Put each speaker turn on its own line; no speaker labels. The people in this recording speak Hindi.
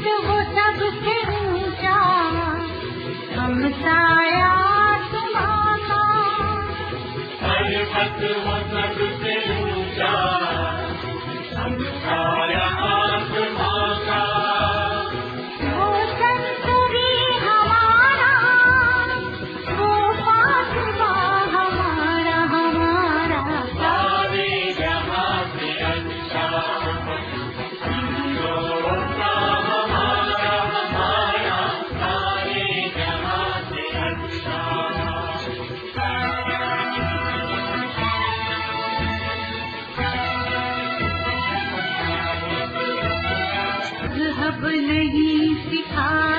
वो सबसे ऊंचा, हम साया तुम्हारा।
पर्वत वो सबसे ऊंचा, हम साया तुम्हारा।
वो संतरी हमारा, वो फातिमा हमारा हमारा।
सारे जहां से अच्छा, हिंदुस्तान हमारा हमारा, सारे जहां से अच्छा।
मज़हब नहीं सिखा